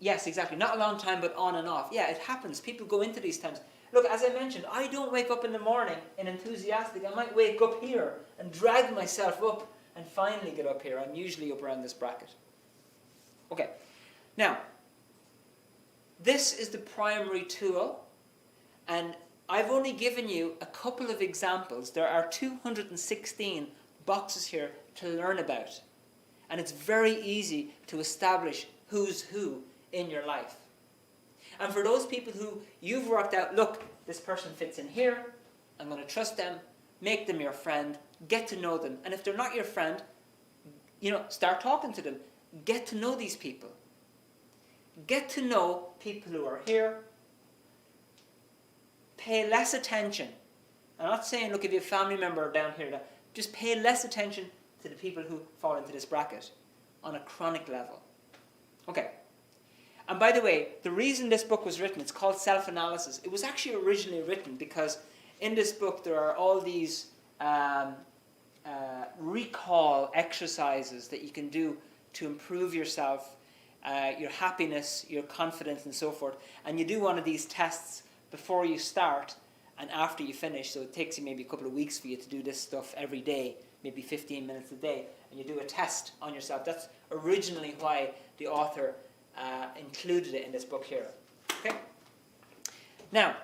exactly. Not a long time, but on and off. Yeah, it happens. People go into these times. Look, as I mentioned, I don't wake up in the morning and enthusiastic. I might wake up here and drag myself up and finally get up here. I'm usually up around this bracket. Okay. Now, this is the primary tool, and I've only given you a couple of examples. There are 216 boxes here to learn about. And it's very easy to establish who's who in your life. And for those people who you've worked out, look, this person fits in here, I'm going to trust them, make them your friend, get to know them. And if they're not your friend, you know, start talking to them. Get to know these people. Get to know people who are here. Pay less attention. I'm not saying, look, if you have a family member down here, just pay less attention to the people who fall into this bracket on a chronic level. Okay. And by the way, the reason this book was written, it's called Self-Analysis. It was actually originally written because in this book there are all these recall exercises that you can do to improve yourself, your happiness, your confidence, and so forth. And you do one of these tests before you start and after you finish. So it takes you maybe a couple of weeks for you to do this stuff every day, maybe 15 minutes a day. And you do a test on yourself. That's originally why the author included it in this book here. Okay? Now,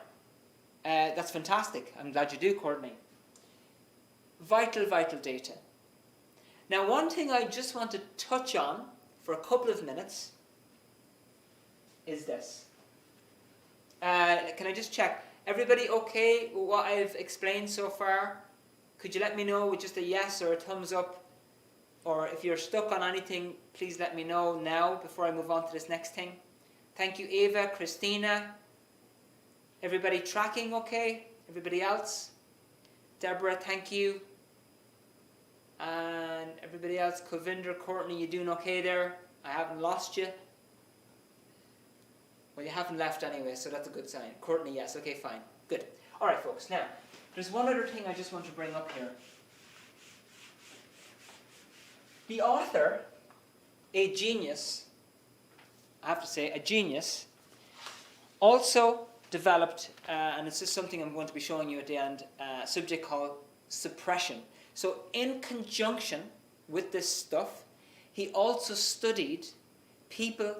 that's fantastic. I'm glad you do, Courtney. Vital data. Now, one thing I just want to touch on for a couple of minutes is this. Can I just check? Everybody okay with what I've explained so far? Could you let me know with just a yes or a thumbs up? Or if you're stuck on anything, please let me know now before I move on to this next thing. Thank you, Eva, Christina. Everybody tracking okay? Everybody else? Deborah, thank you. And everybody else, Kovinder, Courtney, you doing okay there? I haven't lost you. Well, you haven't left anyway, so that's a good sign. Courtney, yes, okay, fine. Good. All right, folks. Now, there's one other thing I just want to bring up here. The author, a genius, I have to say, a genius, also developed, and this is something I'm going to be showing you at the end, a subject called suppression. So in conjunction with this stuff, he also studied people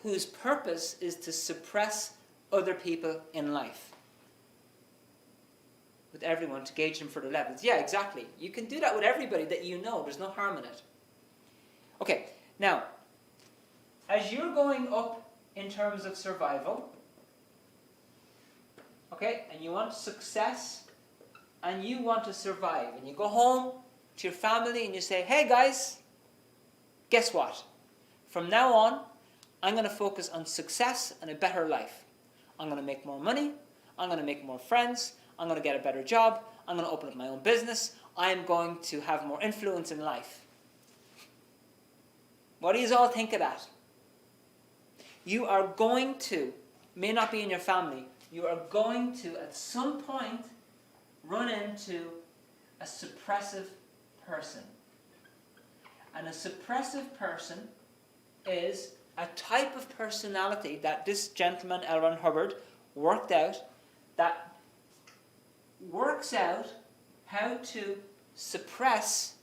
whose purpose is to suppress other people in life. With everyone, to gauge them for their levels. Yeah, exactly. You can do that with everybody that you know. There's no harm in it. Okay, now, as you're going up in terms of survival, okay, and you want success, and you want to survive, and you go home to your family and you say, hey guys, guess what? From now on, I'm going to focus on success and a better life. I'm going to make more money, I'm going to make more friends, I'm going to get a better job, I'm going to open up my own business, I'm going to have more influence in life. What do you all think of that? You are going to, may not be in your family, you are going to at some point run into a suppressive person. And a suppressive person is a type of personality that this gentleman, L. Ron Hubbard, worked out, that works out how to suppress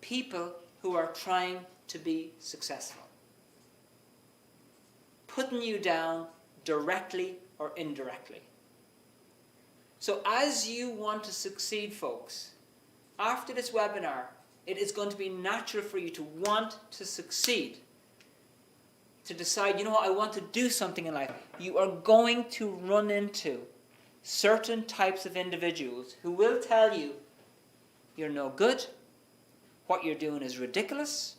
people who are trying to be successful. Putting you down directly or indirectly. So as you want to succeed, folks, after this webinar, it is going to be natural for you to want to succeed. To decide, you know what, I want to do something in life. You are going to run into certain types of individuals who will tell you you're no good, what you're doing is ridiculous,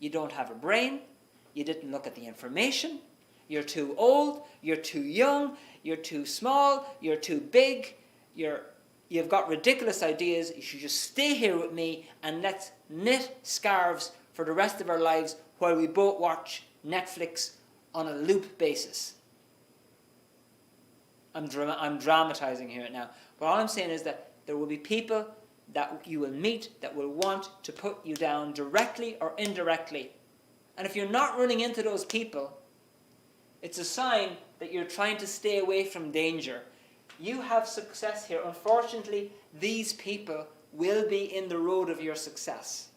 you don't have a brain, you didn't look at the information, you're too old, you're too young, you're too small, you're too big, you've got ridiculous ideas, you should just stay here with me and let's knit scarves for the rest of our lives while we both watch Netflix on a loop basis. I'm dramatizing here now, but all I'm saying is that there will be people that you will meet that will want to put you down directly or indirectly. And if you're not running into those people, it's a sign that you're trying to stay away from danger. You have success here. Unfortunately, these people will be in the road of your success.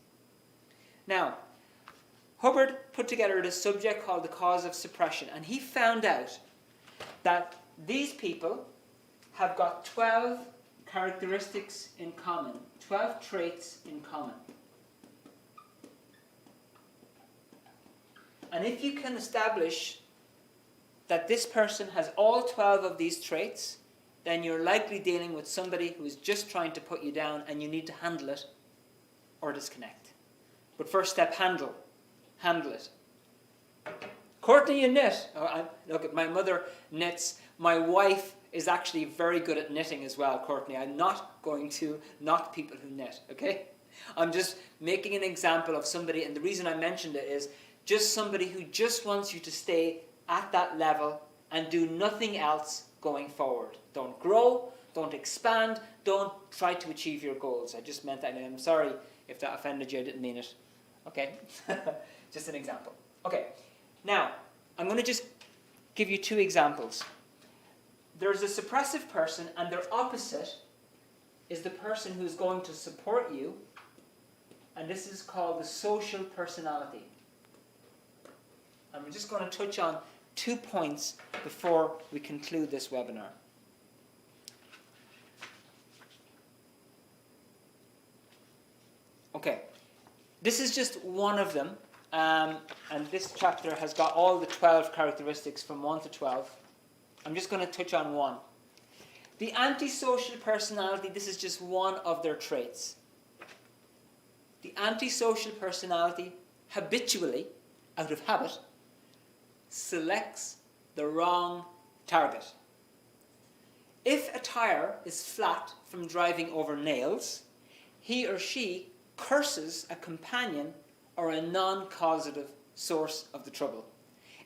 Now, Hubbard put together this subject called the cause of suppression, and he found out that these people have got 12 characteristics in common, 12 traits in common. And if you can establish that this person has all 12 of these traits, then you're likely dealing with somebody who is just trying to put you down and you need to handle it or disconnect. But first step, handle it. Courtney, you knit. Look, my mother knits. My wife is actually very good at knitting as well, Courtney. I'm not going to knock people who knit, okay? I'm just making an example of somebody, and the reason I mentioned it is just somebody who just wants you to stay at that level and do nothing else going forward. Don't grow, don't expand, don't try to achieve your goals. I just meant that, and I'm sorry if that offended you, I didn't mean it. Okay? Just an example. Okay, now, I'm going to just give you two examples. There's a suppressive person, and their opposite is the person who's going to support you, and this is called the social personality. And we're just going to touch on 2 points before we conclude this webinar. Okay, This is just one of them, and this chapter has got all the 12 characteristics from 1 to 12. I'm just going to touch on one. The antisocial personality, this is just one of their traits. The antisocial personality habitually, out of habit, selects the wrong target. If a tire is flat from driving over nails, he or she curses a companion or a non-causative source of the trouble.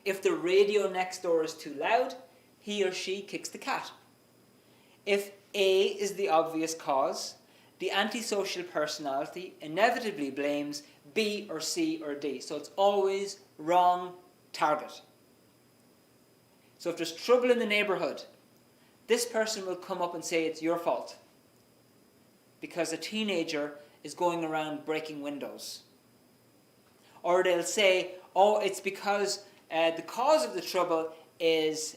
If the radio next door is too loud, he or she kicks the cat. If A is the obvious cause, the antisocial personality inevitably blames B or C or D. So it's always wrong target. So if there's trouble in the neighborhood, this person will come up and say it's your fault because a teenager is going around breaking windows. Or they'll say, oh, it's because the cause of the trouble is,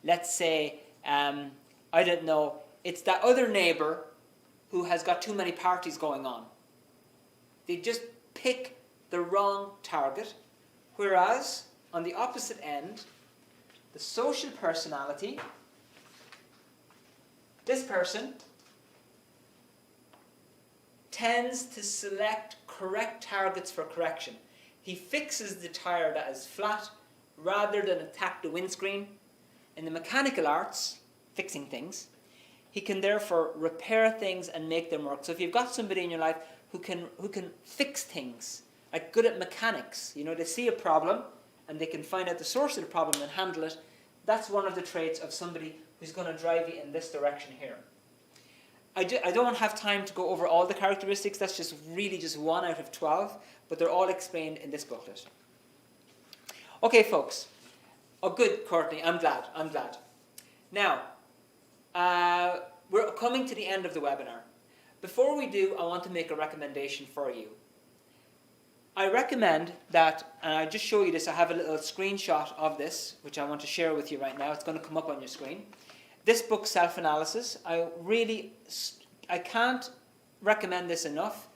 let's say, I don't know, it's that other neighbor who has got too many parties going on. They just pick the wrong target, whereas on the opposite end, the social personality, this person tends to select correct targets for correction. He fixes the tire that is flat rather than attack the windscreen. In the mechanical arts, fixing things, he can therefore repair things and make them work. So if you've got somebody in your life who can fix things, like good at mechanics, you know, they see a problem and they can find out the source of the problem and handle it, that's one of the traits of somebody who's going to drive you in this direction here. I don't have time to go over all the characteristics, that's just really just 1 out of 12, but they're all explained in this booklet. Okay, folks. Oh, good, Courtney, I'm glad. Now, we're coming to the end of the webinar. Before we do, I want to make a recommendation for you. I recommend that, and I'll just show you this, I have a little screenshot of this, which I want to share with you right now. It's going to come up on your screen. This book, Self-Analysis, I can't recommend this enough.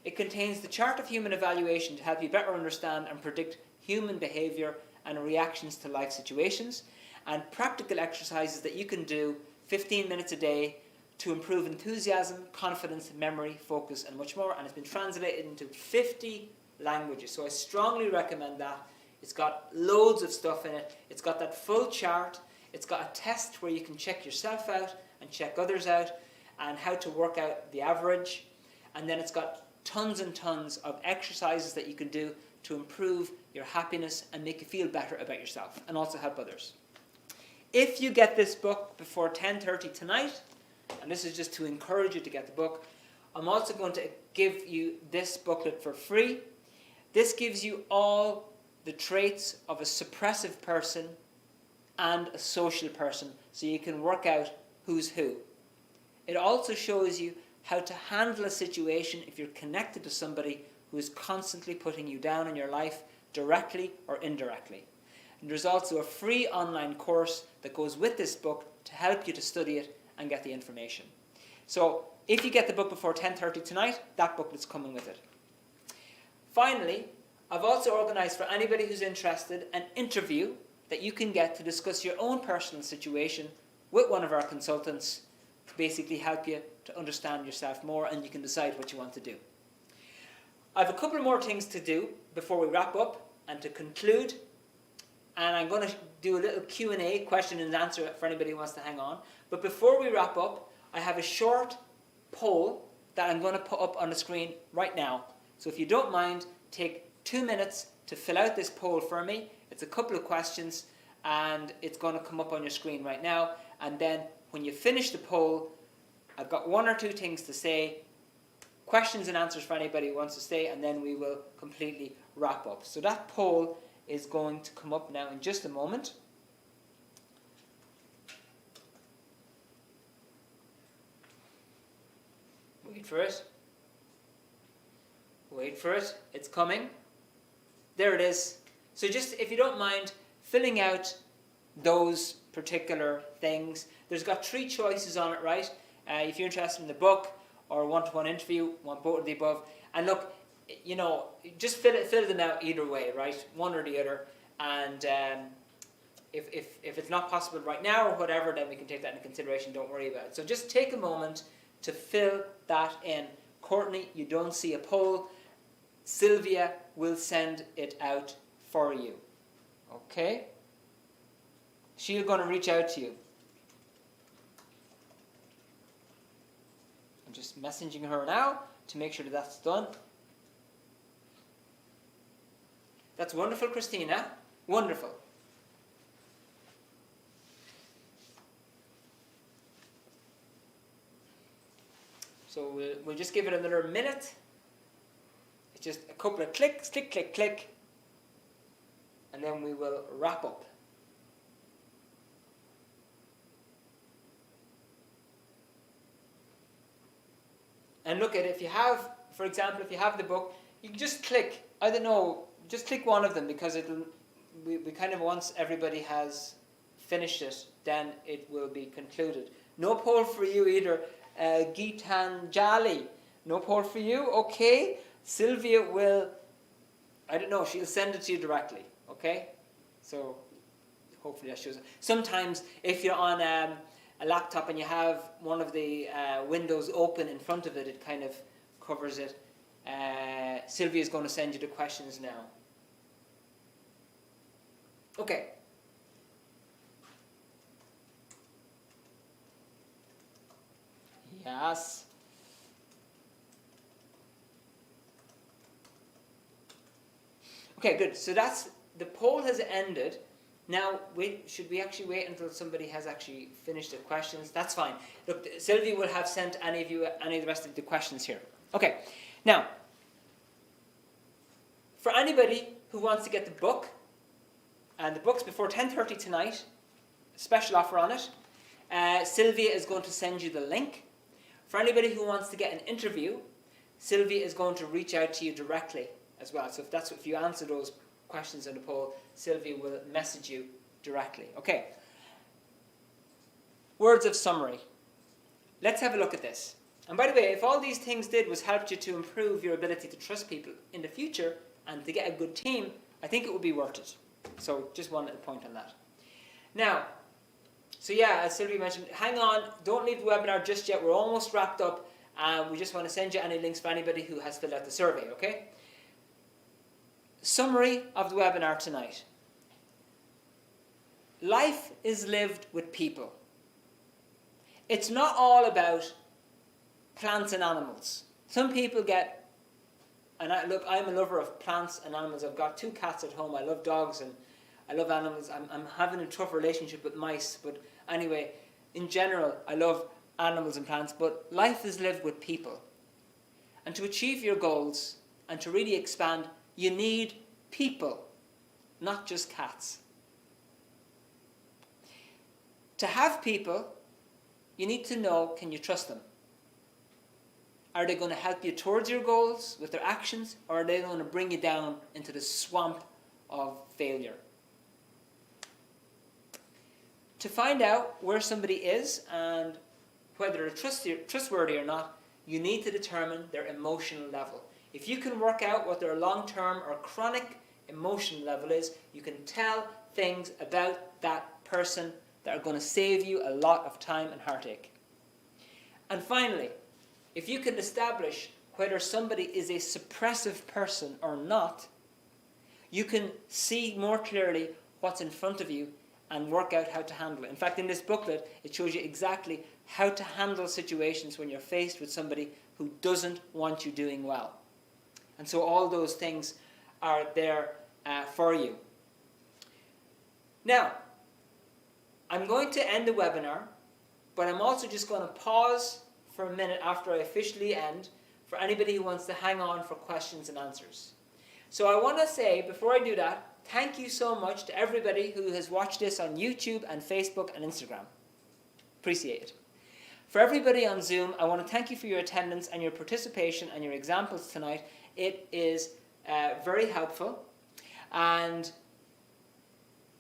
It contains the chart of human evaluation to help you better understand and predict human behavior and reactions to life situations, and practical exercises that you can do 15 minutes a day to improve enthusiasm, confidence, memory, focus, and much more. And it's been translated into 50 languages. So I strongly recommend that. It's got loads of stuff in it. It's got that full chart. It's got a test where you can check yourself out and check others out and how to work out the average. And then it's got tons and tons of exercises that you can do to improve your happiness and make you feel better about yourself and also help others. If you get this book before 10:30 tonight, and this is just to encourage you to get the book, I'm also going to give you this booklet for free. This gives you all the traits of a suppressive person and a social person, so you can work out who's who. It also shows you how to handle a situation if you're connected to somebody who is constantly putting you down in your life, directly or indirectly. And there's also a free online course that goes with this book to help you to study it and get the information. So if you get the book before 10:30 tonight, that booklet's coming with it. Finally, I've also organised for anybody who's interested an interview that you can get to discuss your own personal situation with one of our consultants to basically help you to understand yourself more, and you can decide what you want to do. I have a couple more things to do before we wrap up and to conclude, and I'm going to do a little Q&A, question and answer, for anybody who wants to hang on. But before we wrap up, I have a short poll that I'm going to put up on the screen right now. So if you don't mind, take 2 minutes to fill out this poll for me. It's a couple of questions, and it's going to come up on your screen right now. And then when you finish the poll, I've got 1 or 2 things to say, questions and answers for anybody who wants to stay, and then we will completely wrap up. So that poll is going to come up now in just a moment. Wait for it. Wait for it. It's coming. There it is. So just, if you don't mind, filling out those particular things. There's got 3 choices on it, right? If you're interested in the book or one-to-one interview, want both of the above. And look, just fill them out either way, right? One or the other. And if it's not possible right now or whatever, then we can take that into consideration. Don't worry about it. So just take a moment to fill that in. Courtney, you don't see a poll. Sylvia will send it out for you. Okay? She's going to reach out to you. I'm just messaging her now to make sure that that's done. That's wonderful, Christina. Wonderful. So we'll just give it another minute. It's just a couple of clicks, click, click, click. And then we will wrap up. And look at it, if you have, for example, if you have the book, you can just click, I don't know, just click one of them, because we kind of, once everybody has finished it, then it will be concluded. No poll for you either, Geetanjali. No poll for you, okay. Sylvia will, I don't know, she'll send it to you directly, okay. So hopefully that shows up. Sometimes if you're on a laptop and you have one of the windows open in front of it, it kind of covers it. Sylvia is going to send you the questions now. Okay. Yes. Okay, good. So that's, the poll has ended. Now, should we actually wait until somebody has actually finished the questions? That's fine. Look, Sylvia will have sent any of the rest of the questions here. Okay. Now, for anybody who wants to get the book, and the book's before 10:30 tonight, special offer on it, Sylvia is going to send you the link. For anybody who wants to get an interview, Sylvia is going to reach out to you directly as well. So if you answer those questions in the poll, Sylvia will message you directly. Okay. Words of summary. Let's have a look at this. And by the way, if all these things did was help you to improve your ability to trust people in the future and to get a good team, I think it would be worth it. So just one little point on that. Now, so yeah, as Sylvia mentioned, hang on, don't leave the webinar just yet. We're almost wrapped up. We just want to send you any links for anybody who has filled out the survey, okay? Summary of the webinar tonight. Life is lived with people. It's not all about plants and animals. Some people get, and look, I'm a lover of plants and animals. I've got 2 cats at home. I love dogs and I love animals. I'm having a tough relationship with mice, but anyway, in general, I love animals and plants, but life is lived with people. And to achieve your goals and to really expand, you need people, not just cats. To have people, you need to know, can you trust them? Are they going to help you towards your goals with their actions, or are they going to bring you down into the swamp of failure? To find out where somebody is and whether they're trustworthy or not, you need to determine their emotional level. If you can work out what their long-term or chronic emotional level is, you can tell things about that person that are going to save you a lot of time and heartache. And finally, if you can establish whether somebody is a suppressive person or not, you can see more clearly what's in front of you and work out how to handle it. In fact, in this booklet, it shows you exactly how to handle situations when you're faced with somebody who doesn't want you doing well. And so all those things are there for you. Now, I'm going to end the webinar, but I'm also just going to pause for a minute after I officially end for anybody who wants to hang on for questions and answers. So I want to say, before I do that, thank you so much to everybody who has watched this on YouTube and Facebook and Instagram. Appreciate it. For everybody on Zoom, I want to thank you for your attendance and your participation and your examples tonight. It is very helpful, and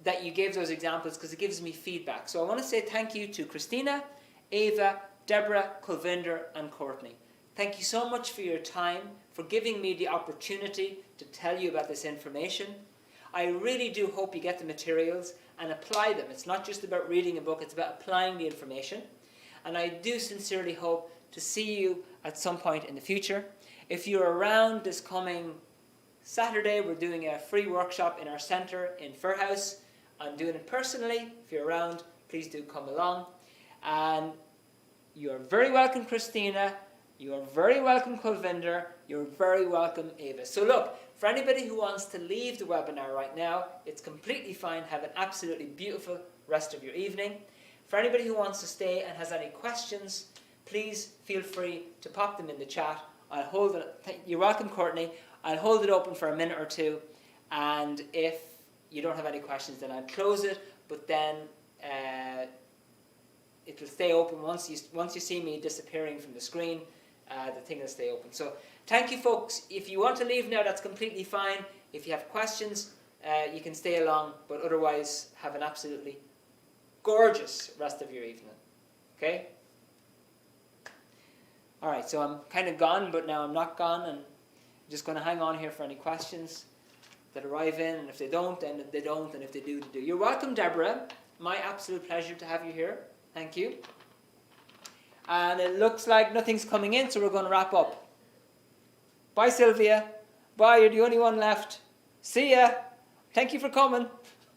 that you gave those examples, because it gives me feedback. So I want to say thank you to Christina, Ava, Deborah, Kulvinder and Courtney. Thank you so much for your time, for giving me the opportunity to tell you about this information. I really do hope you get the materials and apply them. It's not just about reading a book, it's about applying the information. And I do sincerely hope to see you at some point in the future. If you're around this coming Saturday, we're doing a free workshop in our centre in Fairhouse. I'm doing it personally. If you're around, please do come along. And you're very welcome, Christina. You're very welcome, Kulvinder. You're very welcome, Ava. So look, for anybody who wants to leave the webinar right now, it's completely fine. Have an absolutely beautiful rest of your evening. For anybody who wants to stay and has any questions, please feel free to pop them in the chat. I'll hold it. You're welcome, Courtney. I'll hold it open for a minute or two, and if you don't have any questions, then I'll close it. But then it will stay open once you see me disappearing from the screen. The thing will stay open. So thank you, folks. If you want to leave now, that's completely fine. If you have questions, you can stay along. But otherwise, have an absolutely gorgeous rest of your evening. Okay? All right, so I'm kind of gone, but now I'm not gone, and I'm just going to hang on here for any questions that arrive in, and if they don't, then they don't, and if they do, they do. You're welcome, Deborah. My absolute pleasure to have you here. Thank you. And it looks like nothing's coming in, so we're going to wrap up. Bye, Sylvia. Bye, you're the only one left. See ya. Thank you for coming.